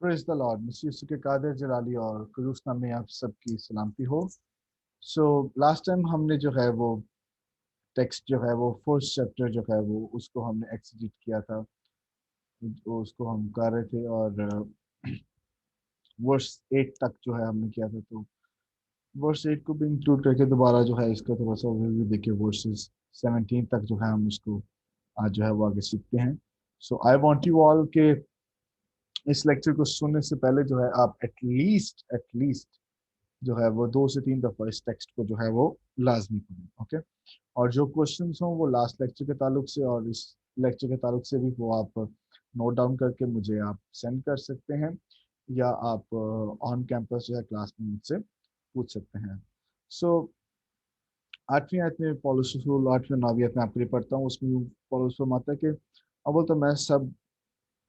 Praise the lord. मसीह यीशु के कादिर जलाली और कुदूस नाम में आप सबकी सलामती हो। सो लास्ट टाइम हमने जो है वो टेक्स्ट जो है वो फर्स्ट चैप्टर जो है वो उसको हमने एक्सिजिट किया था, उसको हम कर रहे थे, और वर्स 8 तक जो है हमने किया था। तो वर्स 8 को भी इंक्लूड करके दोबारा जो है इसका थोड़ा सा ओवरव्यू देखिए, वर्सेस 17 तक जो है हम इसको आज जो है वो आगे सीखते हैं। सो आई वांट यू ऑल के इस लेक्चर को सुनने से पहले जो है आप एटलीस्ट जो है वो 2 से 3 दफा इस टेक्स्ट को जो है वो लाजमी पढ़ें। ओके। और जो क्वेश्चंस हों वो लास्ट लेक्चर के ताल्लुक से और इस लेक्चर के ताल्लुक से भी वो आप नोट डाउन करके मुझे आप सेंड कर सकते हैं, या आप ऑन कैंपस जो है क्लास में मुझसे पूछ सकते हैं। सो 8वीं आयत में पौलुस रसूल 8वीं 9वीं आयत में आपके लिए पढ़ता हूँ। उसमें पौलुस फरमाता है कि अव्वल तो मैं सब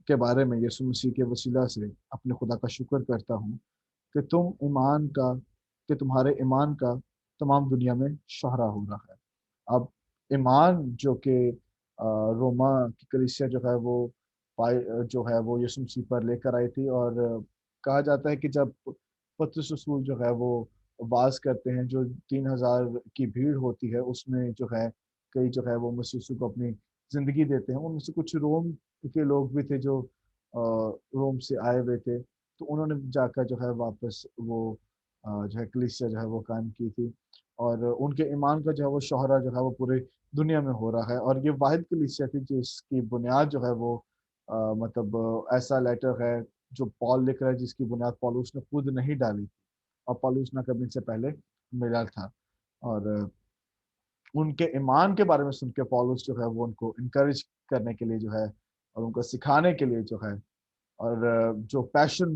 के बारे में यीशु मसीह के वसीला से अपने खुदा का शुक्र करता हूँ कि तुम्हारे ईमान का तमाम दुनिया में शोहरा हो रहा है। अब ईमान जो कि रोमा की कलीसिया जो है वो पाई जो है वो यीशु मसीह पर लेकर आई थी, और कहा जाता है कि जब पतरस रसूल जो है वो वाज करते हैं, जो 3,000 की भीड़ होती है उसमें जो है कई जो है वो मसीह यीशु को अपनी जिंदगी देते हैं। उनमें से कुछ रोम के लोग भी थे जो रोम से आए हुए थे, तो उन्होंने जाकर जो है वापस वो जो है कलीसिया जो है वो कायम की थी, और उनके ईमान का जो है वो शोहरा जो है वो पूरे दुनिया में हो रहा है। और ये वाहिद कलीसिया थी जिसकी बुनियाद जो है वो मतलब ऐसा लेटर है जो पॉल लिख रहा है, जिसकी बुनियाद पौलुस ने खुद नहीं डाली थी, और पौलुस ने कभी से पहले मिला था। और उनके ईमान के बारे में सुन के पौलुस जो है वो उनको इनकरेज करने के लिए जो है और उनको सिखाने के लिए जो है, और जो पैशन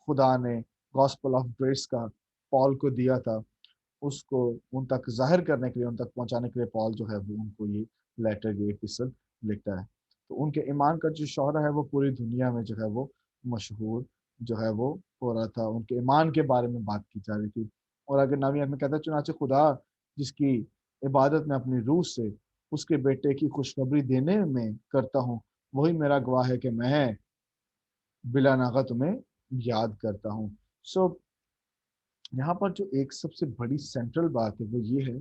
खुदा ने गॉस्पेल ऑफ ग्रेस का पॉल को दिया था उसको उन तक जाहिर करने के लिए, उन तक पहुंचाने के लिए पॉल जो है वो उनको ये लेटर, ये एपिसोड लिखता है। तो उनके ईमान का जो शोहरा है वो पूरी दुनिया में जो है वो मशहूर जो है वो हो रहा था। उनके ईमान के बारे में बात की जा रही थी। और अगर नवी में कहता है, चुनाचे खुदा जिसकी इबादत में अपनी रूह से उसके बेटे की खुशखबरी देने में करता हूँ, वही मेरा गवाह है कि मैं बिला नागा तुम्हें याद करता हूँ। सो यहाँ पर जो एक सबसे बड़ी सेंट्रल बात है वो ये है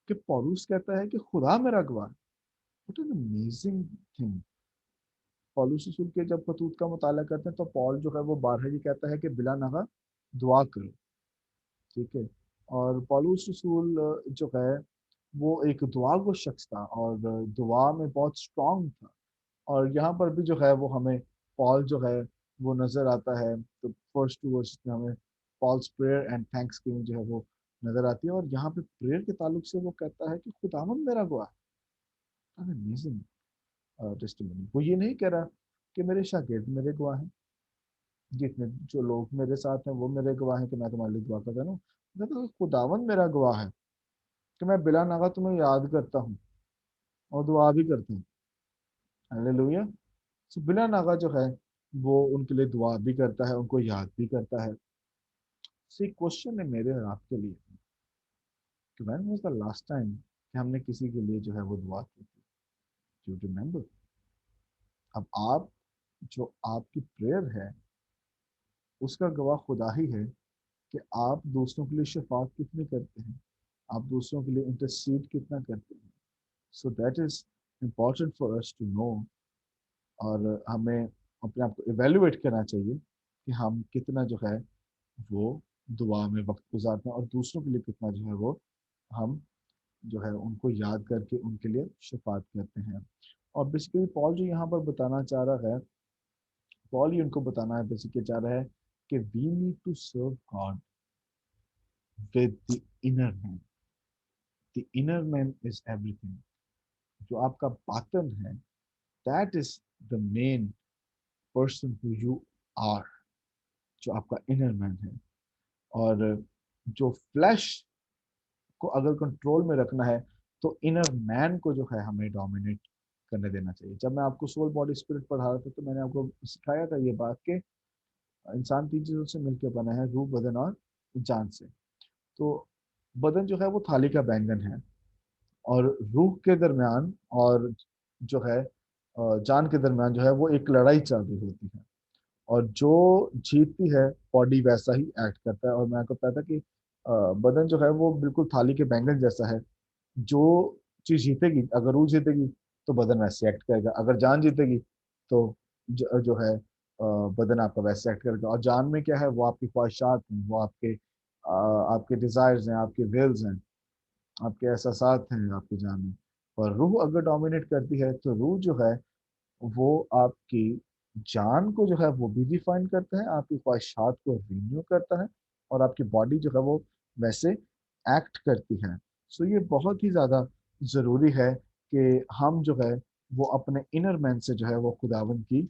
कि पौलुस कहता है कि खुदा मेरा गवाह है। What an amazing thing. पौलुस रसूल के जब खतूत का मुताला करते हैं तो पॉल जो है वो बारह ही कहता है कि बिला नागा दुआ करो। ठीक है। और पौलुस रसूल जो है वो एक दुआ को शख्स था, और दुआ में बहुत स्ट्रांग था। और यहाँ पर भी जो है वो हमें पॉल जो है वो नजर आता है। तो फर्स्ट 2 वर्सेस में हमें Paul's prayer and thanksgiving जो है वो नजर आती है। और यहाँ पे प्रेयर के ताल्लुक से वो कहता है कि खुदावंद मेरा गवाह है। Amazing testimony. वो ये नहीं कह रहा कि मेरे शागिर्द मेरे गवाह हैं, जितने जो लोग मेरे साथ हैं वो मेरे गवाह हैं कि मैं तुम्हारे लिए दुआ कर रहा हूँ। तो खुदावंद मेरा गवाह है कि मैं बिला नागा तुम्हें याद करता हूँ और दुआ भी करता हूँ। हालेलुया। सो बिला नागा जो है वो उनके लिए दुआ भी करता है, उनको याद भी करता है। सो एक क्वेश्चन है मेरे और आपके लिए कि when was the last time कि हमने किसी के लिए जो है वो दुआ की थी? Do you remember? अब आप जो आपकी प्रेयर है उसका गवाह खुदा ही है कि आप दूसरों के लिए शफात कितनी करते हैं, आप दूसरों के लिए इंटरसीड कितना करते हैं। So that is important for us to know. और हमें अपने आप को इवेल्युएट करना चाहिए कि हम कितना जो है वो दुआ में वक्त गुजारते हैं, और दूसरों के लिए कितना जो है वो हम जो है उनको याद करके उनके लिए शफात करते हैं। और बेसिकली पॉल जो यहाँ पर बताना चाह रहा है, पॉल ही उनको बताना है बेसिकली चाह रहा है कि we need to serve God with the inner man. The inner man is everything. जो आपका बातन है, that is the main person who you are. जो आपका इनर मैन है। और जो फ्लैश को अगर कंट्रोल में रखना है तो इनर मैन को जो है हमें डोमिनेट करने देना चाहिए। जब मैं आपको सोल बॉडी स्पिरिट पढ़ा रहा था तो मैंने आपको सिखाया था ये बात कि इंसान 3 चीजों से मिलकर बना है, रूह, बदन और जान से। तो बदन जो है वो थाली का बैंगन है, और रूह के दरमियान और जो है जान के दरमियान जो है वो एक लड़ाई चल रही होती है। اور جو جیتتی ہے باڈی ویسا ہی ایکٹ کرتا ہے. اور میں آپ کو بتایا تھا کہ بدن جو ہے وہ بالکل تھالی کے بینگن جیسا ہے. جو چیز جیتے گی، اگر روح جیتے گی تو بدن ویسے ایکٹ کرے گا. اگر جان جیتے گی تو جو ہے بدن آپ کا ویسے ایکٹ کرے گا. اور جان میں کیا ہے؟ وہ آپ کی خواہشات ہیں، وہ آپ کے ڈیزائرز ہیں، آپ کے ویلز ہیں، آپ کے احساسات ہیں آپ کی جان میں. اور روح اگر ڈومینیٹ کرتی ہے تو روح جو ہے وہ آپ کی جان کو جو ہے وہ بھی ڈیفائن کرتا ہے، آپ کی خواہشات کو رینیو کرتا ہے، اور آپ کی باڈی جو ہے وہ ویسے ایکٹ کرتی ہے. سو یہ بہت ہی زیادہ ضروری ہے کہ ہم جو ہے وہ اپنے انر مین سے جو ہے وہ خداوند کی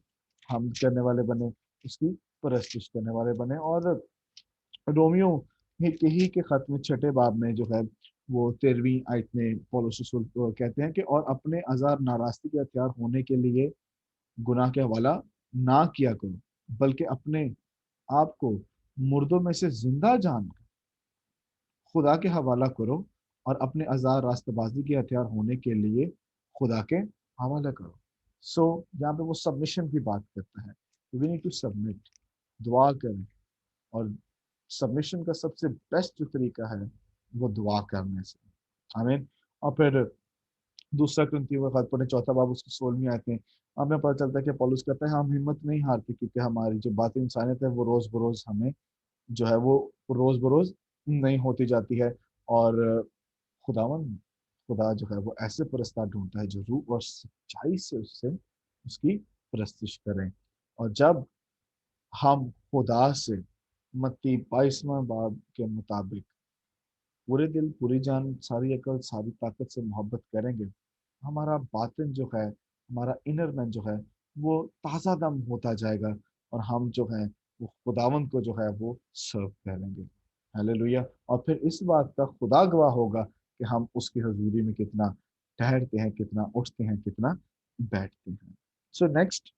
حمد کرنے والے بنے، اس کی پرستش کرنے والے بنے. اور رومیو ہی کے خط میں 6 باب میں جو ہے وہ 13ویں آیت میں پولس رسول کہتے ہیں کہ اور اپنے عذار ناراستی کے ہتھیار ہونے کے لیے گناہ کے حوالہ نہ کیا کرو، بلکہ اپنے آپ کو مردوں میں سے زندہ جان کر خدا کے حوالہ کرو، اور اپنے عذار راست بازی کے ہتھیار ہونے کے لیے خدا کے حوالہ کرو. سو یہاں پہ وہ سبمیشن کی بات کرتا ہے. وی نیڈ ٹو سبمٹ، دعا کریں. اور سبمیشن کا سب سے بیسٹ جو طریقہ ہے وہ دعا کرنے سے. آمین. اور پھر دوسرا کرنتھیوں کا خط پڑھیں 4 باب اس کی 16ویں آیت میں ہمیں پتہ چلتا ہے کہ پولس کہتا ہے ہم ہمت نہیں ہارتے، کیونکہ ہماری جو باطنی انسانیت ہے وہ روز بروز ہمیں جو ہے وہ روز بروز نہیں ہوتی جاتی ہے. اور خداوند خدا جو ہے وہ ایسے پرستار ڈھونڈتا ہے جو روح اور سچائی سے اس کی پرستش کریں. اور جب ہم خدا سے متی 22واں باب کے مطابق پورے دل، پوری جان، ساری عقل، ساری طاقت سے محبت کریں گے، ہمارا باطن جو ہے، ہمارا انر مین جو ہے وہ تازہ دم ہوتا جائے گا، اور ہم جو ہیں وہ خداوند کو جو ہے وہ سرو کریں گے. ہاللیلویہ. اور پھر اس بات کا خدا گواہ ہوگا کہ ہم اس کی حضوری میں کتنا ٹھہرتے ہیں، کتنا اٹھتے ہیں، کتنا بیٹھتے ہیں. So next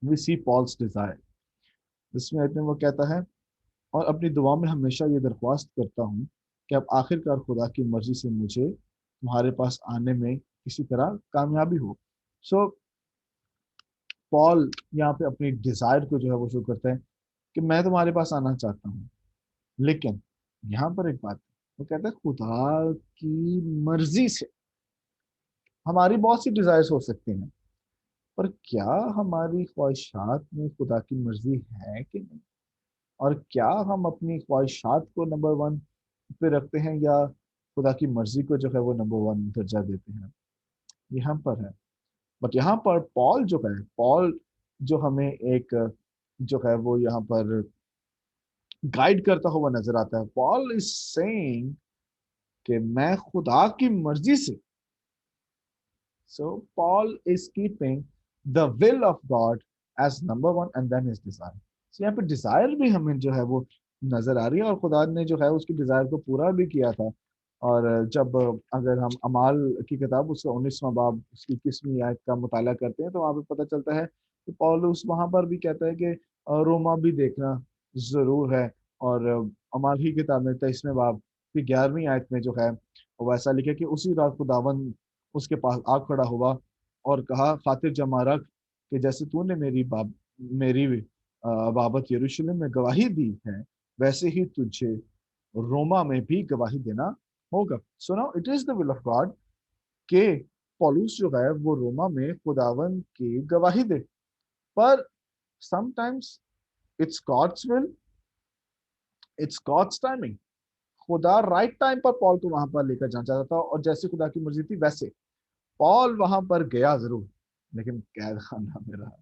we C Palas Dzire. اس میں وہ کہتا ہے اور اپنی دعا میں ہمیشہ یہ درخواست کرتا ہوں کہ اب آخرکار خدا کی مرضی سے مجھے تمہارے پاس آنے میں کسی طرح کامیابی ہو. سو پال یہاں پہ اپنی ڈیزائر کو جو ہے وہ شروع کرتا ہے کہ میں تمہارے پاس آنا چاہتا ہوں، لیکن یہاں پر ایک بات وہ کہتا ہے خدا کی مرضی سے. ہماری بہت سی ڈیزائرز ہو سکتی ہیں، پر کیا ہماری خواہشات میں خدا کی مرضی ہے کہ نہیں؟ اور کیا ہم اپنی خواہشات کو نمبر 1 پہ رکھتے ہیں، یا خدا کی مرضی کو جو ہے وہ نمبر 1 درجہ دیتے ہیں؟ یہاں پر ہے. بٹ یہاں پر پال جو ہمیں ایک جو ہے وہ یہاں پر گائیڈ کرتا ہوا نظر آتا ہے. پال از سیئنگ کہ میں خدا کی مرضی سے. So Paul is keeping the will of God is number 1 and then his desire. یہاں پہ ڈیزائر بھی ہمیں جو ہے وہ نظر آ رہی ہے، اور خدا نے جو ہے اس کی ڈیزائر کو پورا بھی کیا تھا. اور جب اگر ہم اعمال کی کتاب اس کا 19واں باب اس کی 21ویں آیت کا مطالعہ کرتے ہیں تو وہاں پہ پتہ چلتا ہے کہ پولس وہاں پر بھی کہتا ہے کہ روما بھی دیکھنا ضرور ہے. اور اعمال کی کتاب میں 23ویں باب کی 11ویں آیت میں جو ہے وہ ایسا لکھا کہ اسی رات خداوند اس کے پاس آ کھڑا ہوا اور کہا خاطر جمع رکھ کہ جیسے تو نے میری بابت یروشلم میں گواہی دی ہے، ویسے ہی تجھے روما میں بھی گواہی دینا ہوگا. So now it is the will of God کہ پولس جو ہے وہ روما میں خداوند کی گواہی دے. پر sometimes it's God's will, it's God's timing. خدا رائٹ ٹائم پر پال کو وہاں پر لے کر جانا چاہتا تھا، اور جیسے خدا کی مرضی تھی ویسے پال وہاں پر گیا ضرور، لیکن قید خانہ میں رہا.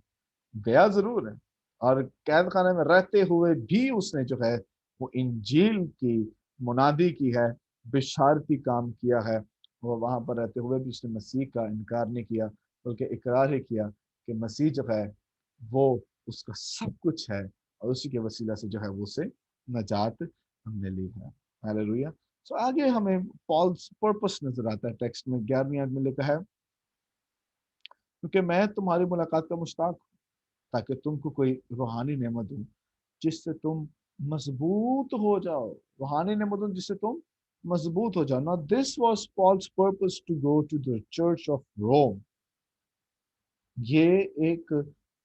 گیا ضرور ہے، اور قید خانے میں رہتے ہوئے بھی اس نے جو ہے وہ انجیل کی منادی کی ہے، بشارتی کام کیا ہے. وہ وہاں پر رہتے ہوئے بھی اس نے مسیح کا انکار نہیں کیا، بلکہ اقرار ہی کیا کہ مسیح جو ہے وہ اس کا سب کچھ ہے، اور اسی کے وسیلہ سے جو ہے وہ اسے نجات ملی ہے. ہاللیلویہ. سو آگے ہمیں پالس پرپس نظر آتا ہے ٹیکسٹ میں 11ویں آیت میں لکھا ہے کیونکہ میں تمہاری ملاقات کا مشتاق ہوں تاکہ تم کو کوئی روحانی نعمت دوں جس سے تم مضبوط ہو جاؤ. روحانی نعمت دوں جس سے تم مضبوط ہو جاؤ. Now this was Paul's purpose to go to the church of Rome. یہ ایک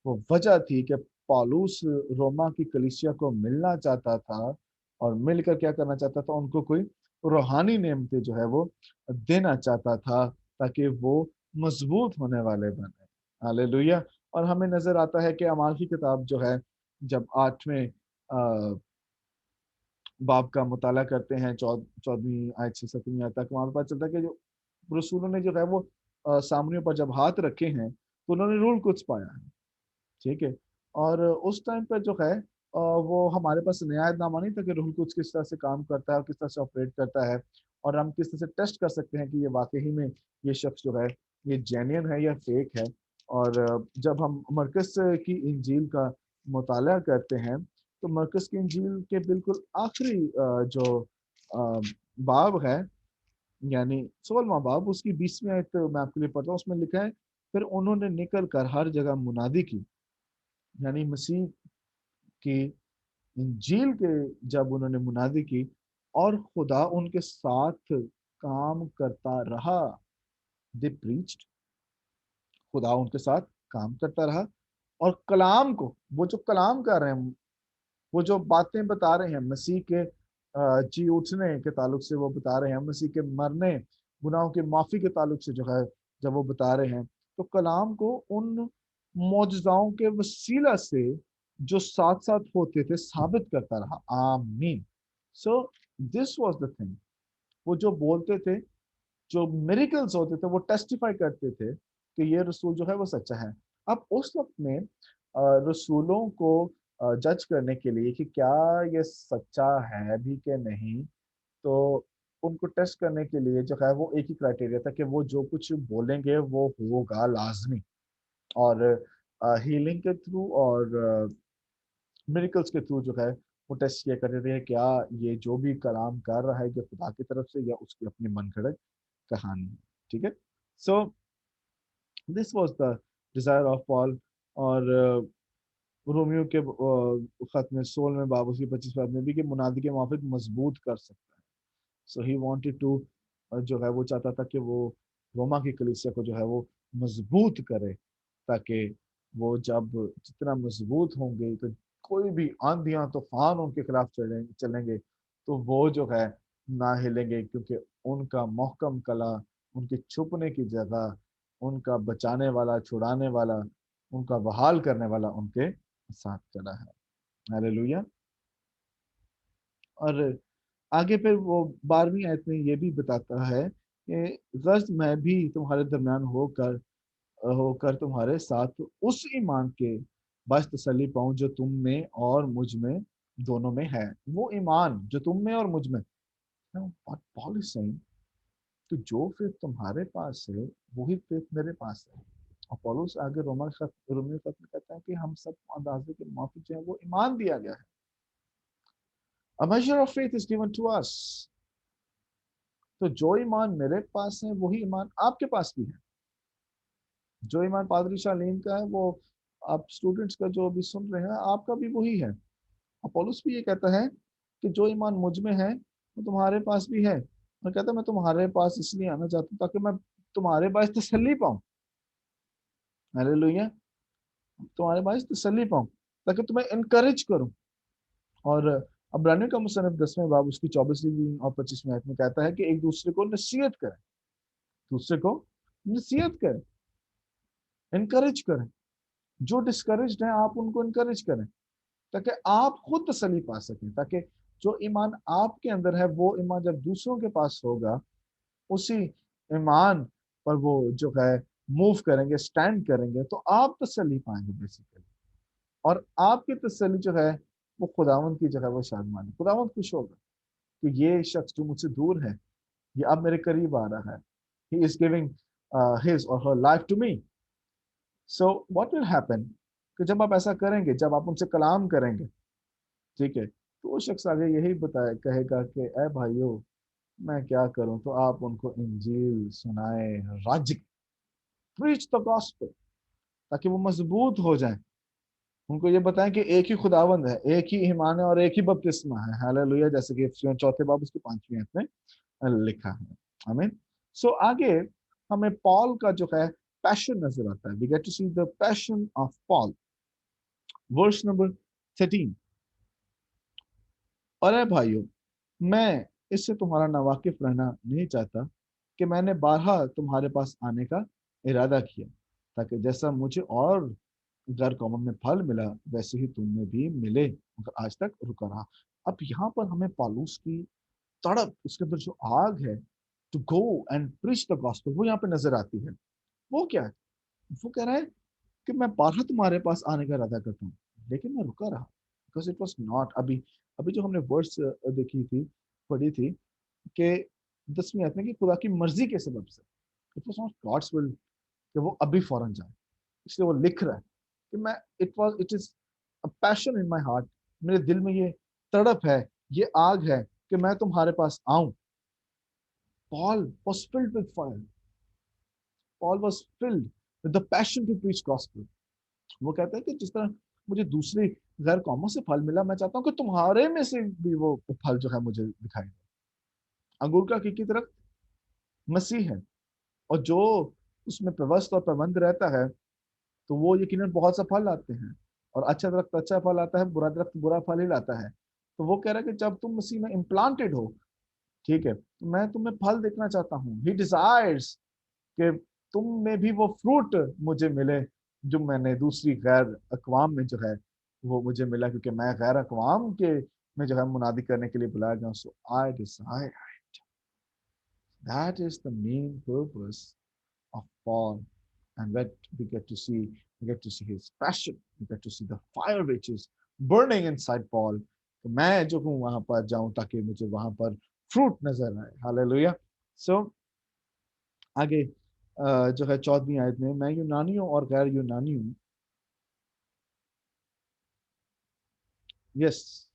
وہ وجہ تھی کہ पौलुस रोमा की कलीसिया को मिलना चाहता था और मिलकर क्या करना चाहता था, उनको कोई रूहानी नेमतें जो है वो देना चाहता था ताकि वो मजबूत होने वाले बने। हालेलुया। और हमें नजर आता है कि अमाल की किताब जो है, जब 8वें बाब का मुताला करते हैं, 14वीं आयत से 17वीं आयत तक, वहां पर पता चलता है कि जो रसूलों ने जो है वो सामरियों पर जब हाथ रखे हैं तो उन्होंने रूल कुछ पाया है। ठीक है। और उस टाइम पर जो है वो हमारे पास न्यायनामा नहीं था कि रूल कुछ किस तरह से काम करता है और किस तरह से ऑपरेट करता है, और हम किस तरह से टेस्ट कर सकते हैं कि ये वाकई में ये शख्स जो है ये जेन्युइन है या फेक है। और जब हम मरकस की इंजील का मुताला करते हैं तो मरकस की इंजील के बिल्कुल आखिरी जो अ, बाब है, यानी 16वां बाब, उसकी 20वीं आयत मैं आपके लिए पढ़ता हूँ। उसमें लिखा है, फिर उन्होंने निकल कर हर जगह मुनादी की, यानी मसीह की इंजील के जब उन्होंने मुनादी की, और खुदा उनके साथ काम करता रहा। दे प्रीच्ड, खुदा उनके साथ काम करता रहा। और कलाम को, वो जो कलाम कर रहे हैं, वो जो बातें बता रहे हैं मसीह के जी उठने के ताल्लुक से वो बता रहे हैं, मसीह के मरने, गुनाहों की माफी के ताल्लुक से जो है जब वो बता रहे हैं, तो कलाम को उन मौजज़ाओं के वसीला से जो साथ साथ होते थे साबित करता रहा। आमीन। So this was the thing, वो जो बोलते थे, जो मिरेकल्स होते थे, वो टेस्टिफाई करते थे कि ये रसूल जो है वो सच्चा है। अब उस वक्त में रसूलों को जज करने के लिए कि क्या ये सच्चा है भी कि नहीं, तो उनको टेस्ट करने के लिए जो है वो एक ही क्राइटेरिया था कि वो जो कुछ बोलेंगे वो होगा लाजमी। और हीलिंग के थ्रू और मिरेकल्स के थ्रू जो है वो टेस्ट किया करते थे, क्या ये जो भी कलाम कर रहा है ये खुदा की तरफ से या उसकी अपनी मनगढ़ंत कहानी है। ठीक है। So this was the desire of Paul. और रोमियो के खत में 16वें बाब उसकी 25 बाब में भी कि मुनादी के माफिक मजबूत कर सकता है। सो ही वांटेड टू, जो है वो चाहता था कि वो रोमा की कलीसिया को जो है वो मजबूत करे, ताकि वो जब जितना मजबूत होंगे तो कोई भी आंधियां तूफान उनके खिलाफ चलेंगे तो वो जो है ना हिलेंगे, क्योंकि उनका मोहकम कला, उनके छुपने की जगह, उनका बचाने वाला, छुड़ाने वाला, उनका बहाल करने वाला उनके साथ चला है। हालेलुया। और आगे फिर वो 12वीं आयत में ये भी बताता है कि गर्ज मैं भी तुम्हारे दरमियान होकर होकर तुम्हारे साथ उस ईमान के बस तसल्ली पाऊं जो तुम में और मुझ में दोनों में है। वो ईमान जो तुम में और मुझ में। और पॉल इज सेइंग कि जो फेथ तुम्हारे पास है वही फेथ मेरे पास है। और पौलुस आगे रोमियो खत में कहता है कि हम सब अंदाजे के माफी जो है वो ईमान दिया गया है। A measure of faith is given to us. तो जो ईमान मेरे पास है वही ईमान आपके पास भी है। जो ईमान पादरी शालीन का है वो आप स्टूडेंट्स का जो भी सुन रहे हैं आपका भी वही है। और पौलुस भी ये कहता है कि जो ईमान मुझ में है वो तुम्हारे पास भी है। और कहता है मैं तुम्हारे पास इसलिए आना चाहता हूँ ताकि मैं तुम्हारे पास तसल्ली पाऊं। हालेलुया। तुम्हारे पास तसल्ली पाऊं ताकि तुम्हें इनकरेज करूं। और अब्रानियों का मुसन्निफ 10वें बाब उसकी 24वीं और 25वीं आयत में कहता है कि एक दूसरे को नसीहत करें, दूसरे को नसीहत करें, इनकरेज करें। जो डिस्करेज्ड है आप उनको इनकरेज करें ताकि आप खुद तसल्ली पा सकें, ताकि जो ईमान आपके अंदर है वो ईमान जब दूसरों के पास होगा उसी ईमान पर वो जो है मूव करेंगे, स्टैंड करेंगे, तो आप तसल्ली पाएंगे बेसिकली। और आपकी तसल्ली जो है वो खुदावंद की जो है वो शादमानी, खुदावंद खुश होगा कि ये शख्स जो मुझसे दूर है ये अब मेरे करीब आ रहा है। He is giving his or her life to me. So what will happen कि जब आप ऐसा करेंगे, जब आप उनसे कलाम करेंगे, ठीक है, तो वो शख्स आगे यही बताए कहेगा कि ए भाइयों मैं क्या करूं, तो आप उनको इंजील सुनाए, राज्य, प्रीच द गॉस्पेल, ताकि वो मजबूत हो जाएं। उनको ये बताएं कि एक ही खुदावंद है, एक ही ईमान है और एक ही बपतिस्मा है। हालेलुया। जैसे कि इफिसियों चौथे बाब उसकी 5वीं आयत में लिखा है। आमीन। सो आगे हमें पॉल का जो है पैशन नजर आता है। We get to see the passion of Paul. Verse number 13, और ए भाइयों, मैं इससे तुम्हारा नावाकिफ रहना नहीं चाहता कि मैंने बारहा तुम्हारे पास आने का इरादा किया, ताकि जैसा मुझे और गैर कौमों में फल मिला वैसे ही तुम में भी मिले, मगर आज तक रुका रहा। अब यहाँ पर हमें पौलुस की तड़प, उसके अंदर जो आग है to go and preach the gospel, वो यहाँ पे नजर आती है। वो क्या है? वो कह रहा है कि मैं बारहा तुम्हारे पास आने का इरादा करता हूँ, लेकिन मैं रुका रहा, बिकॉज इट वॉज नॉट। अभी अभी जो हमने वर्ड्स देखी थी, पढ़ी थी, कि 10वीं आयत में कि खुदा की मर्जी के सबब से, it was not God's will कि वो अभी फौरन जाए, इसलिए वो लिख रहा है कि मैं, it is a passion in my heart, मेरे दिल में ये तड़प है, ये आग है कि मैं तुम्हारे पास आऊं। Paul was filled with fire. Paul was filled with the passion to preach gospel. वो कहता है कि जिस तरह मुझे दूसरी गैर कौमों से फल मिला, मैं चाहता हूँ कि तुम्हारे में से भी वो फल जो है मुझे दिखाई दे। अंगूर का की तरफ मसीह है, और जो उसमें प्रवस्त और प्रबंध रहता है, तो वो यकीनन बहुत सा फल लाते हैं, और अच्छा दरख्त अच्छा फल आता है, बुरा दरख्त बुरा फल ही लाता है। तो वो कह रहा है कि जब तुम मसीह में इम्प्लांटेड हो, ठीक है, तो मैं तुम्हें फल देखना चाहता हूँ। ही डिजायर्स कि तुम में भी वो फ्रूट मुझे मिले जो मैंने दूसरी गैर अकवाम में जो है वो मुझे मिला, क्योंकि मैं गैर अकवाम के में जो है मुनादी करने के लिए बुलाया गया। So I desire, that is the main purpose of Paul, and when we get to see his passion, we get to see the fire which is burning inside Paul. तो मैं जो हूँ वहां पर जाऊं ताकि मुझे वहां पर फ्रूट नजर आए। हालेलुया। सो आगे जो है 14वीं आयत में, मैं यूनानियों और गैर यूनानियों, यस,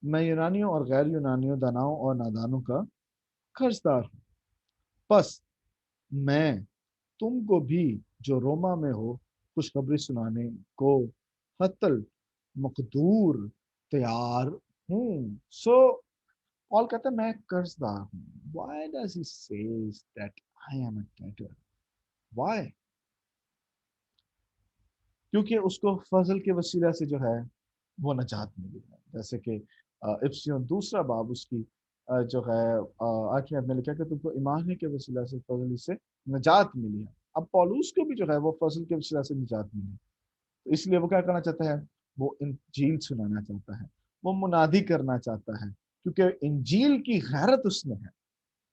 मैं यूनानियों और गैर यूनानियों, दानाओं और नादानों का कर्जदार हूँ। बस मैं तुमको भी जो रोमा में हो खुशखबरी सुनाने को हतल मकदूर तैयार हूँ। सो पॉल कहता है मैं कर्जदार हूँ। Why does he says that I am a debtor? Why? क्योंकि उसको फजल के वसीला से जो है वो नजात मिली है। जैसे कि इफ्सियों दूसरा बाब उसकी जो है 8वीं आयत में लिखा कि तुमको ईमान के वसीला से फजल से नजात मिली है। अब पौलुस को भी जो है वो फजल के वसीला से निजात मिली, तो इसलिए वो क्या करना चाहता है? वो इंजील सुनाना चाहता है, वो मुनादी करना चाहता है, क्योंकि इंजील की गैरत उसमें है।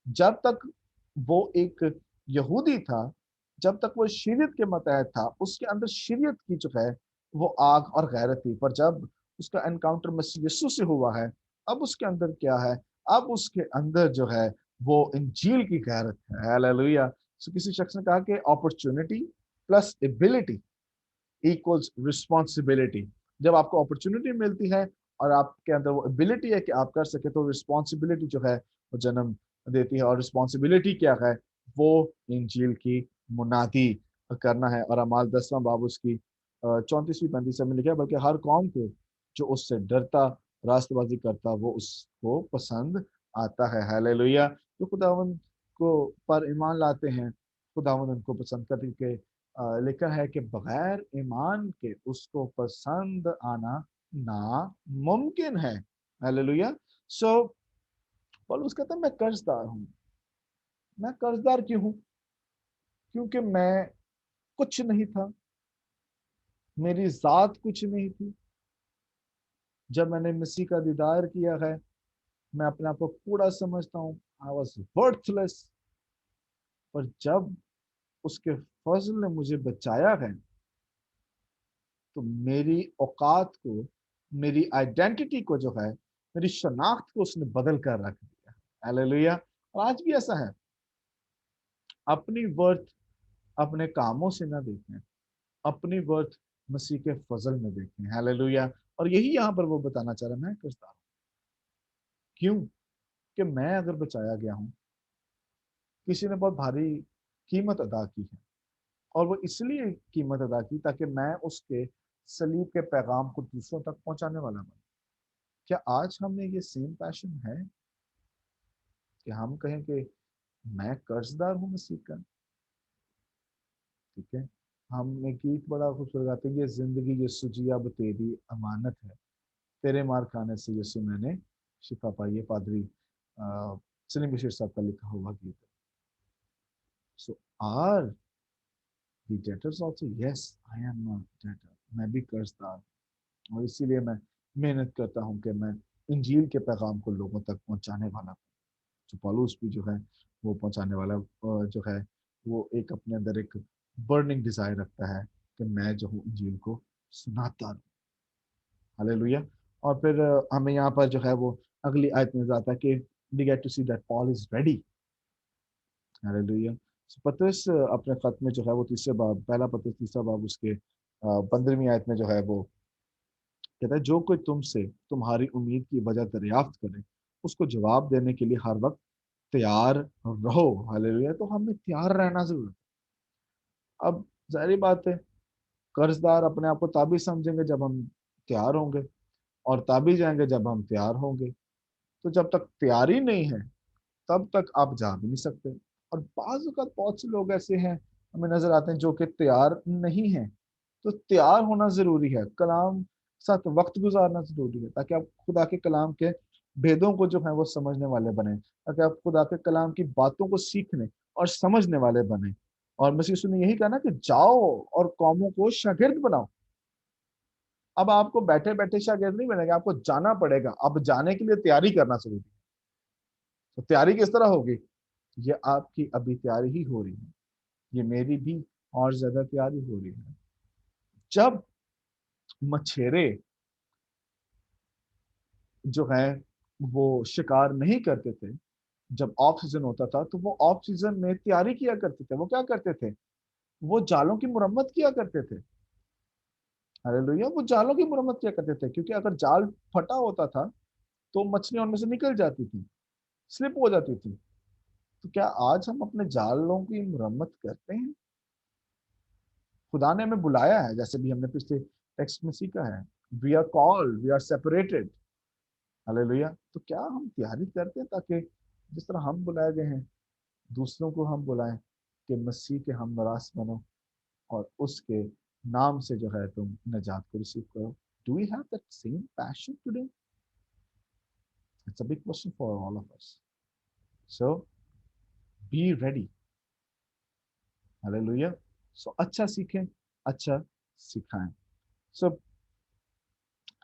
जब तक वो एक यहूदी था, जब तक वो शरीयत के मतहत था, उसके अंदर शरीयत की जो है वो आग और गैरत थी। पर जब उसका एनकाउंटर मसीह यीशु से हुआ है, अब उसके अंदर क्या है? अब उसके अंदर जो है वो इंजील की गैरत है। हालेलुया। सो किसी शख्स ने कहा कि opportunity plus ability equals responsibility. जब आपको अपॉर्चुनिटी मिलती है और आपके अंदर वो एबिलिटी है कि आप कर सके, तो रिस्पॉन्सिबिलिटी जो है वो जन्म देती है। और रिस्पॉन्सिबिलिटी क्या है? वो इंजील की मुनादी करना है। और अमाल 10वां बाब उसकी 34वीं 35 में लिखा है, बल्कि हर कौम को जो उससे डरता रास्तबाजी करता वो उसको पसंद आता है। हालेलुया। जो खुदावंद को पर ईमान लाते हैं, खुदावंद उनको पसंद करके लिखा है कि बगैर ईमान के उसको पसंद आना नामुमकिन है। हालेलुया। सो पौलुस कहता है मैं कर्जदार हूं। मैं कर्जदार क्यों हूं? क्योंकि मैं कुछ नहीं था, मेरी जात कुछ नहीं थी। जब मैंने मसीह का दीदार किया है, मैं अपने आप को कूड़ा समझता हूँ, आई वॉज वर्थलेस। पर जब उसके फजल ने मुझे बचाया है, तो मेरी औकात को, मेरी आइडेंटिटी को जो है, मेरी शनाख्त को उसने बदल कर रख दिया। हालेलुया। और आज भी ऐसा है। अपनी वर्थ अपने कामों से ना देखें, अपनी वर्थ मसीह के फजल में देखें। हालेलुया। और यही यहाँ पर वो बताना चाह रहा है, मैं करता हूँ क्यों? कि मैं अगर बचाया गया हूँ, किसी ने बहुत भारी कीमत अदा की है, और वो इसलिए कीमत अदा की ताकि मैं उसके सलीब के पैगाम को दूसरों तक पहुंचाने वाला बनूं। क्या आज हमें ये सेम पैशन है कि हम कहें कि मैं कर्जदार हूं मसीह का? ठीक है। ہم نے گیت بڑا خوبصورت گاتے ہیں، یہ زندگی یسوع جی اب تیری امانت ہے، تیرے مار کھانے سے یسوع میں نے شفا پائی ہے، پادری سلیم بشیر صاحب کا لکھا ہوا گیت ہے. So are the debtors also? Yes, I am not debtor, میں بھی قرض دار، اور اسی لیے میں محنت کرتا ہوں کہ میں انجیل کے پیغام کو لوگوں تک پہنچانے والا ہوں. جو پالوس بھی جو ہے وہ پہنچانے والا جو ہے وہ ایک اپنے اندر ایک برننگ ڈیزائر رکھتا ہے کہ میں جو ہوں انجیل کو سناتا رہوں. ہاللیلویا. اور پھر ہمیں یہاں پر جو ہے وہ اگلی آیت میں آتا ہے کہ we get to see that Paul is ready. ہاللیلویا. پترس اپنے خط میں جو ہے وہ تیسرے باب، پہلا پترس تیسرا باب اس کے 15ویں آیت میں جو ہے وہ کہتا ہے جو کوئی تم سے تمہاری امید کی وجہ دریافت کرے اس کو جواب دینے کے لیے ہر وقت تیار رہو. ہاللیلویا. تو ہمیں تیار رہنا ضرور ہے. اب ظاہری بات ہے قرض دار اپنے آپ کو تابی سمجھیں گے جب ہم تیار ہوں گے، اور تابی جائیں گے جب ہم تیار ہوں گے. تو جب تک تیاری نہیں ہے تب تک آپ جا بھی نہیں سکتے. اور بعض اوقات بہت سے لوگ ایسے ہیں ہمیں نظر آتے ہیں جو کہ تیار نہیں ہیں. تو تیار ہونا ضروری ہے، کلام ساتھ وقت گزارنا ضروری ہے تاکہ آپ خدا کے کلام کے بھیدوں کو جو ہے وہ سمجھنے والے بنیں، تاکہ آپ خدا کے کلام کی باتوں کو سیکھنے اور سمجھنے والے بنیں. اور مسیح یسوع نے یہی کہا نا کہ جاؤ اور قوموں کو شاگرد بناؤ. اب آپ کو بیٹھے بیٹھے شاگرد نہیں بنے گا، آپ کو جانا پڑے گا. اب جانے کے لیے تیاری کرنا ضروری ہے. تو تیاری کس طرح ہوگی؟ یہ آپ کی ابھی تیاری ہی ہو رہی ہے، یہ میری بھی اور زیادہ تیاری ہو رہی ہے. جب مچھیرے جو ہیں وہ شکار نہیں کرتے تھے، جب آف سیزن ہوتا تھا تو وہ آف سیزن میں تیاری کیا کرتے تھے. وہ کیا کرتے تھے؟ وہ جالوں کی مرمت کیا کرتے تھے. ہاللیلویا. وہ جالوں کی مرمت کیا کرتے تھے کیونکہ اگر جال پھٹا ہوتا تھا تو مچھلیاں ان میں سے نکل جاتی تھی، سلپ ہو جاتی تھی. تو کیا آج ہم اپنے جالوں کی مرمت کرتے ہیں؟ خدا نے ہمیں بلایا ہے، جیسے بھی ہم نے پچھلے ٹیکسٹ میں سیکھا ہے، we are called, we are separated. Hallelujah. تو کیا ہم تیاری کرتے ہیں تاکہ جس طرح ہم بلائے گئے ہیں دوسروں کو ہم بلائیں کہ مسیح کے ہم نراس بنو اور اس کے نام سے جو ہے تم نجات کو ریسیو کرو. Do we have that same passion today? It's a big question for all of us. So be ready. Hallelujah. So اچھا سیکھیں، اچھا سکھائیں. So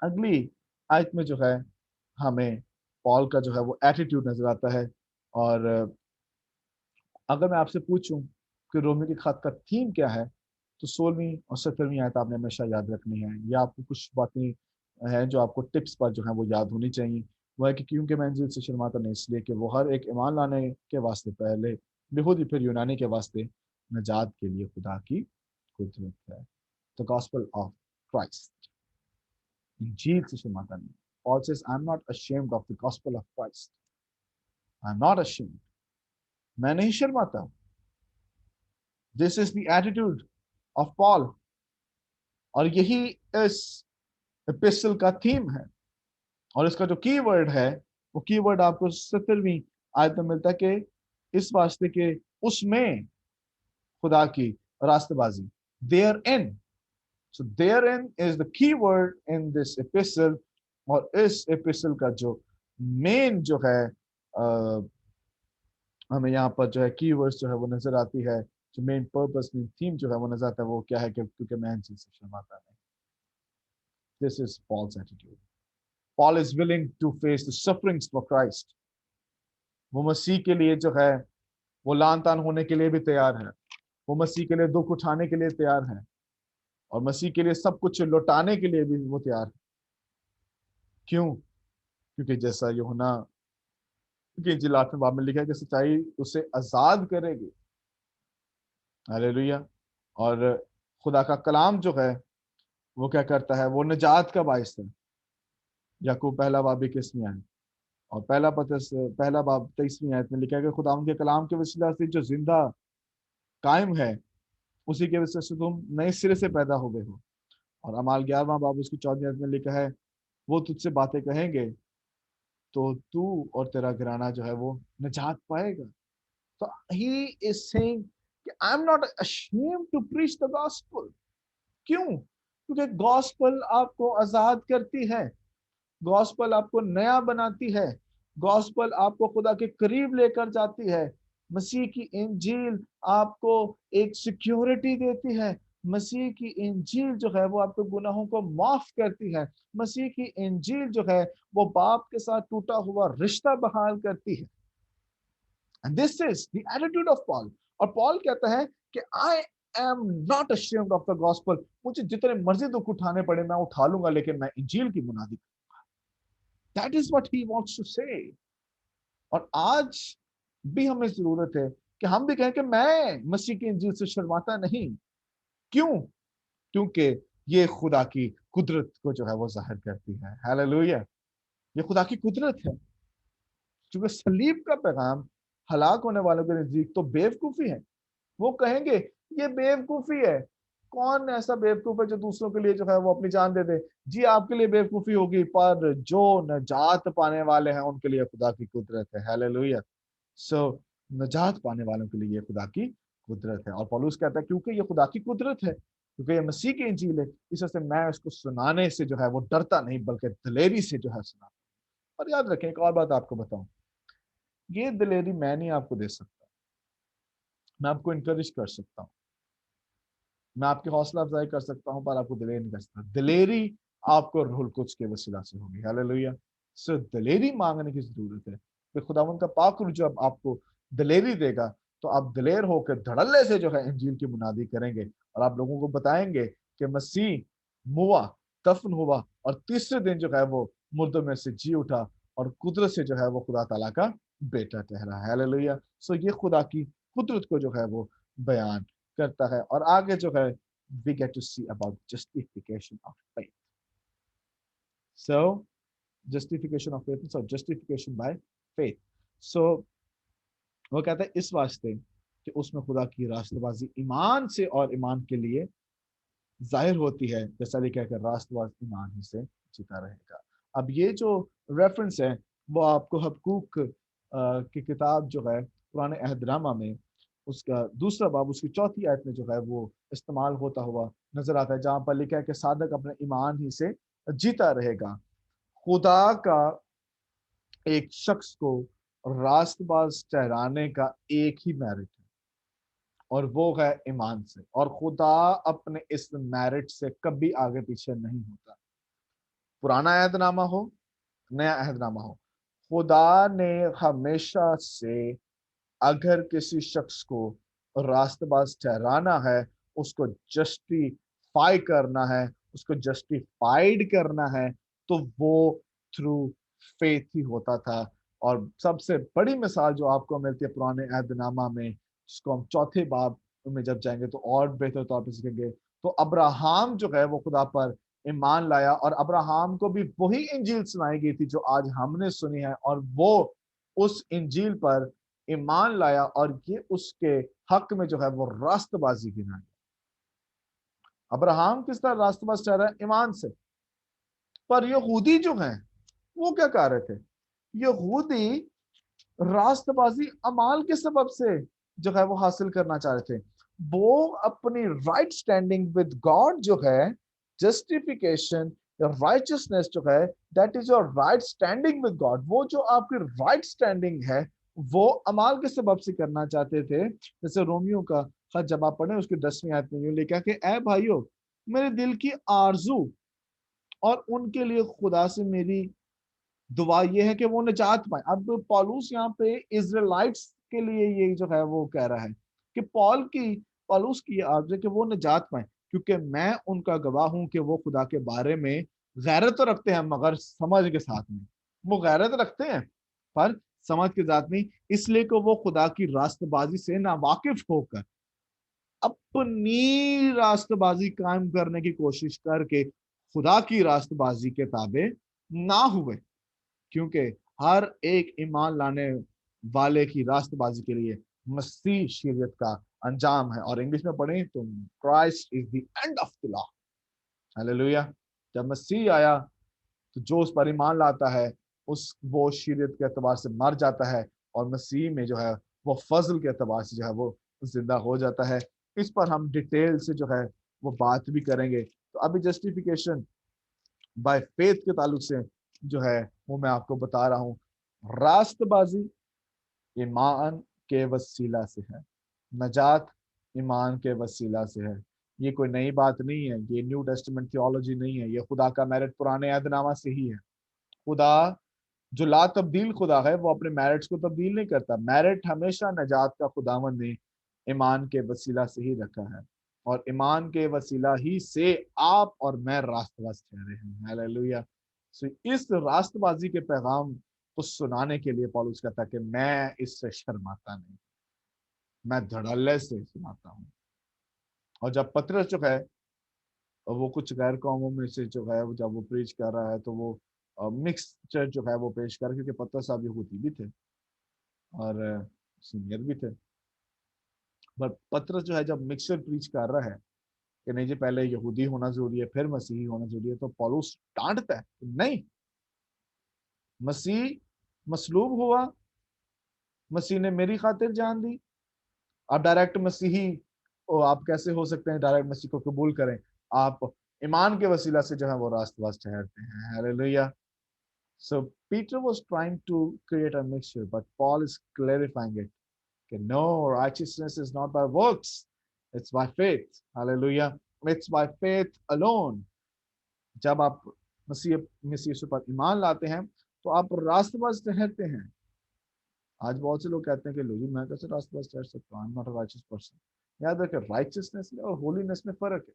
اگلی آیت میں جو ہے ہمیں پال کا جو ہے وہ ایٹیٹیوڈ نظر آتا ہے. اور اگر میں آپ سے پوچھوں کہ رومی کے خط کا تھیم کیا ہے تو 16ویں اور 17ویں آیت آپ نے ہمیشہ یاد رکھنی ہے. یا آپ کو کچھ باتیں ہیں جو آپ کو ٹپس پر جو ہیں وہ یاد ہونی چاہیے. وہ ہے کہ کیونکہ میں انجیل سے شرماتا نہیں، اس لیے کہ وہ ہر ایک ایمان لانے کے واسطے پہلے یہودی پھر یونانی کے واسطے نجات کے لیے خدا کی قدرت ہے. The gospel of Christ. انجیل سے شرماتا نہیں. Paul says, I'm not ashamed of the gospel of Christ. I'm not ashamed. میں نہیں شرماتا. This is the attitude of Paul. اور یہی اس ایپسٹل کا تھیم ہے. اور اس کا جو کی ورڈ ہے وہ کی ورڈ آپ کو 17ویں آیت میں ملتا ہے کہ اس واسطے کہ اس میں خدا کی راستہ بازی. Therein. So therein is the key word in this epistle. اور اس ایپسٹل کا جو مین جو ہے ہمیں یہاں پر جو ہے کی ورڈ جو ہے وہ نظر آتی ہے، جو مین پرپس مین تھیم جو ہے وہ نظر آتا ہے، وہ کیا ہے کہ کیونکہ میں ان چیز سے شرماتا نہیں. This is Paul's attitude. Paul is willing to face the sufferings for Christ. وہ مسیح کے لیے جو ہے وہ لان تان ہونے کے لیے بھی تیار ہے. وہ مسیح کے لیے دکھ اٹھانے کے لیے تیار ہے، اور مسیح کے لیے سب کچھ لوٹانے کے لیے بھی وہ تیار ہے. کیوں؟ کیونکہ جیسا یوحنا کی انجیل 8ویں باب میں لکھا ہے کہ سچائی اسے آزاد کرے گی. ہاللیلویا. اور خدا کا کلام جو ہے وہ کیا کرتا ہے؟ وہ نجات کا باعث ہے. یعقوب پہلا باب 21ویں آیت اور پہلا باب 23ویں آیت میں لکھا ہے کہ خدا ان کے کلام کے وسیلہ سے جو زندہ قائم ہے اسی کے وسیلہ سے تم نئے سرے سے پیدا ہو گئے ہو. اور اعمال 11واں باب اس کی 14ویں آیت میں لکھا ہے وہ تجھ سے باتیں کہیں گے تو تو اور تیرا گھرانہ جو ہے وہ نجات پائے گا. تو he is saying कि I am not ashamed to preach the gospel. क्यों? क्योंकि गॉस्पल आपको आजाद करती है, गॉस्पल आपको नया बनाती है, गॉस्पल आपको खुदा के करीब लेकर जाती है। मसीह की इंजील आपको एक सिक्योरिटी देती है। मसीह की इंजील जो है वो आपके गुनाहों को माफ करती है। मसीह की इंजील जो है वो बाप के साथ टूटा हुआ रिश्ता बहाल करती है। And this is the attitude of Paul. और पॉल कहता है कि I am not ashamed of the gospel. मुझे जितने मर्जी दुख उठाने पड़े मैं उठा लूंगा, लेकिन मैं इंजील की मुनादी। That is what he wants to say. और आज भी हमें जरूरत है कि हम भी कहें कि मैं मसीह की इंजील से शर्माता नहीं। क्यों? क्योंकि ये खुदा की कुदरत को जो है वो जाहिर करती है। हालेलुया। ये खुदा की कुदरत है। क्योंकि सलीब का पैगाम हलाक होने वालों के नजदीक तो बेवकूफी है। वो कहेंगे ये बेवकूफी है। कौन ऐसा बेवकूफ है जो दूसरों के लिए जो है वो अपनी जान दे दे? जी आपके लिए बेवकूफी होगी, पर जो नजात पाने वाले हैं उनके लिए खुदा की कुदरत है। हालेलुया। सो नजात पाने वालों के लिए ये खुदा की कुदरत है। और पौलुस कहता है क्योंकि ये खुदा की कुदरत है, क्योंकि ये मसीह की इंजील है, इस वजह से मैं उसको सुनाने से जो है वो डरता नहीं, बल्कि दिलेरी से जो है सुना। और याद रखें, एक और बात आपको बताऊं, ये दिलेरी मैं नहीं आपको दे सकता, मैं आपको इंकरेज कर सकता हूँ, मैं आपकी हौसला अफजाई कर सकता हूँ, पर आपको दिलेरी नहीं कर सकता। दिलेरी आपको रूहुल कुद्स के वसीला से होगी। हालेलुया। सो दिलेरी मांगने की जरूरत है कि खुदावंद का पाक रूह जब आपको दिलेरी देगा तो आप दिलेर होकर धड़ल्ले से जो है इंजील की मुनादी करेंगे, और आप लोगों को बताएंगे कि मसीह मुआ, दफन हुआ, और तीसरे दिन जो है वो मुर्दों में से जी उठा, और कुदरत से जो है वो खुदा ताला का बेटा ठहरा। हालेलुया। सो ये खुदा की कुदरत को जो है वो बयान करता है। और आगे जो है we get to see about justification of faith. So justification of faith, so justification by faith. So वो कहता है इस वास्ते कि उसमें खुदा की रास्तबाजी ईमान से और ईमान के लिए जाहिर होती है, जैसा लिखा है कि रास्तबाज ईमान ही से जीता रहेगा। अब ये जो रेफरेंस है वो आपको हबक्कूक की किताब जो है पुराने अहदनामा में उसका दूसरा बाब उसकी चौथी आयत में जो है वो इस्तेमाल होता हुआ नजर आता है, जहां पर लिखा है कि सादक अपने ईमान ही से जीता रहेगा। खुदा का एक शख्स को रास्तबाज ठहराने का एक ही मेरिट है, और वो है ईमान से। और खुदा अपने इस मेरिट से कभी आगे पीछे नहीं होता। पुराना अहदनामा हो, नया अहदनामा हो, खुदा ने हमेशा से अगर किसी शख्स को रास्तबाज ठहराना है, उसको जस्टिफाई करना है, उसको जस्टिफाइड करना है, तो वो थ्रू फेथ ही होता था। और सबसे बड़ी मिसाल जो आपको मिलती है पुराने अहदनामा में, जिसको हम चौथे बाब में जब जाएंगे तो और बेहतर तौर पर सीखेंगे, तो अब्राहम जो है वो खुदा पर ईमान लाया, और अब्राहम को भी वही इंजील सुनाई गई थी जो आज हमने सुनी है, और वो उस इंजील पर ईमान लाया, और ये उसके हक में जो है वो रास्तबाजी गिनाई। अब्राहम किस तरह रास्तबाज ठहरा? ईमान से। पर यहूदी जो हैं वो क्या कर रहे थे? यहूदी रास्तबाजी अमाल के सबब से जो है वो हासिल करना चाह रहे थे। वो अपनी राइट स्टैंडिंग विद गॉड जो है, जस्टिफिकेशन राइचियसनेस जो है, that is your right standing with God, वो जो आपकी राइट स्टैंडिंग है वो अमाल के सबब से करना चाहते थे। जैसे रोमियो का खत जब आप पढ़े उसकी 10वीं आयत में यूं लिखा कि ए भाइयों, मेरे दिल की आरजू और उनके लिए खुदा से मेरी दुआ ये है कि वो निजात पाए। अब पौलुस यहाँ पे इजराइलाइट्स के लिए ये जो है वो कह रहा है कि पौलुस की आरज़ू है कि वो निजात पाए, क्योंकि मैं उनका गवाह हूं कि वो खुदा के बारे में गैरत तो रखते हैं मगर समझ के साथ में। वो गैरत रखते हैं पर समझ के साथ नहीं, इसलिए कि वो खुदा की रास्तबाजी से नावाकिफ होकर अपनी रास्तबाजी कायम करने की कोशिश करके खुदा की रास्तबाजी के ताबे ना हुए। क्योंकि हर एक ईमान लाने वाले की रास्तबाजी के लिए मसीह शरीयत का अंजाम है। और इंग्लिश में पढ़ें तो Christ is the end of the law. Hallelujah. जब मसीह आया तो जो उस पर ईमान लाता है उस वो शरीयत के एतबार से मर जाता है, और मसीह में जो है वो फजल के एतबार से जो है वो जिंदा हो जाता है। इस पर हम डिटेल से जो है वो बात भी करेंगे। तो अभी जस्टिफिकेशन बाय फेथ के ताल्लुक से जो है वो मैं आपको बता रहा हूँ। रास्तबाजी ईमान के वसीला से है, नजात ईमान के वसीला से है। ये कोई नई बात नहीं है, ये न्यू टेस्टामेंट थियोलॉजी नहीं है, ये खुदा का मेरिट पुराने अहदनामा से ही है। खुदा जो ला तब्दील खुदा है वो अपने मेरिट्स को तब्दील नहीं करता। मेरिट हमेशा नजात का खुदावन ने ईमान के वसीला से ही रखा है, और ईमान के वसीला ही से आप और मैं रास्तबाज ठहरे हैं। हालेलुया। सो इस रास्तबाजी के पैगाम को सुनाने के लिए पौलुस कहता है कि मैं इससे शर्माता नहीं, मैं धड़ल्ले से सुनाता हूँ। और जब पतरस जो है वो कुछ गैर कौमों में से जो है जब वो प्रीच कर रहा है तो वो मिक्स चर्च जो है वो पेश कर, क्योंकि पतरस साहब यहूदी भी थे और सीनियर भी थे। पर पतरस जो है जब मिक्सचर प्रीच कर रहा है कि नहीं जी पहले यहूदी होना जरूरी है फिर मसीही होना जरूरी है, तो पौलुस डांटता है नहीं, मसीह मसलूब हुआ, मसीह ने मेरी खातिर जान दी। आप डायरेक्ट मसीही आप कैसे हो सकते हैं, डायरेक्ट मसीह को कबूल करें? आप ईमान के वसीला से जो है वो रास्तबाज ठहरते हैं। Hallelujah. So Peter was trying to create a mixture, but Paul is clarifying it. Okay, no, righteousness is not by works, it's by faith. Hallelujah. It's by faith alone. जब आप मसीह मसीह पर ईमान लाते हैं तो आप रास्तबाज ठहरते हैं। आज बहुत से लोग कहते हैं कि लो जी मैं कैसे रास्तबाज ठहर सकता हूँ, I am not a righteous person. याद रखें राइचियसनेस में और होलीनेस में फर्क है।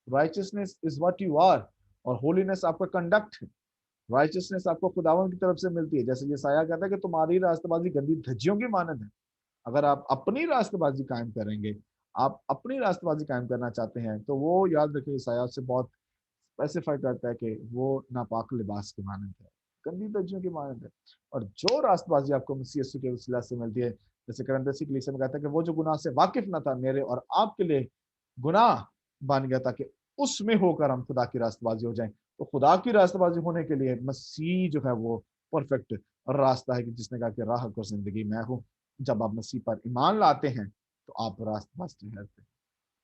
Righteousness is what you are, और होलीनेस आपका कंडक्ट है। राइचियसनेस आपको खुदावन की तरफ से मिलती है। जैसे ये साया कहता है कि तुम्हारी रास्तबाजी गंदी धज्जियों की मानद है। अगर आप अपनी रास्तबाजी कायम करेंगे, आप अपनी रास्तबाजी कायम करना चाहते हैं, तो वो याद रखिए साया से बहुत स्पेसिफाई करता है कि वो नापाक लिबास की मानद है, गंदी धज्जियों की मानद है। और जो रास्तबाजी आपको मसीह यीशु के वसीला से मिलती है, जैसे करंदसी कलीसिया में कहता है कि वो जो गुनाह से वाकिफ ना था, मेरे और आपके लिए गुनाह बन गया ताकि उसमें होकर हम खुदा की रास्तबाजी हो जाएं। तो खुदा की रास्तबाजी होने के लिए मसीह जो है वो परफेक्ट रास्ता है, कि जिसने कहा कि राह को जिंदगी मैं हूँ। जब आप मसीह पर ईमान लाते हैं तो आप रास्तबाज ठहरते हैं।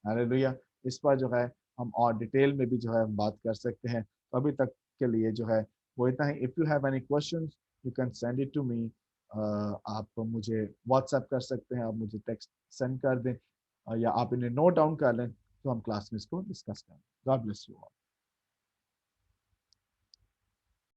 हालेलुया। इस पर जो है हम और डिटेल में भी जो है हम बात कर सकते हैं। तो अभी तक के लिए जो है वो इतना ही। If you have any questions you can send it to me. आप मुझे व्हाट्सएप कर सकते हैं, आप मुझे टेक्स्ट सेंड कर दें, या आप इन्हें नोट डाउन कर लें तो हम क्लास में इसको डिस्कस करें। God bless you all.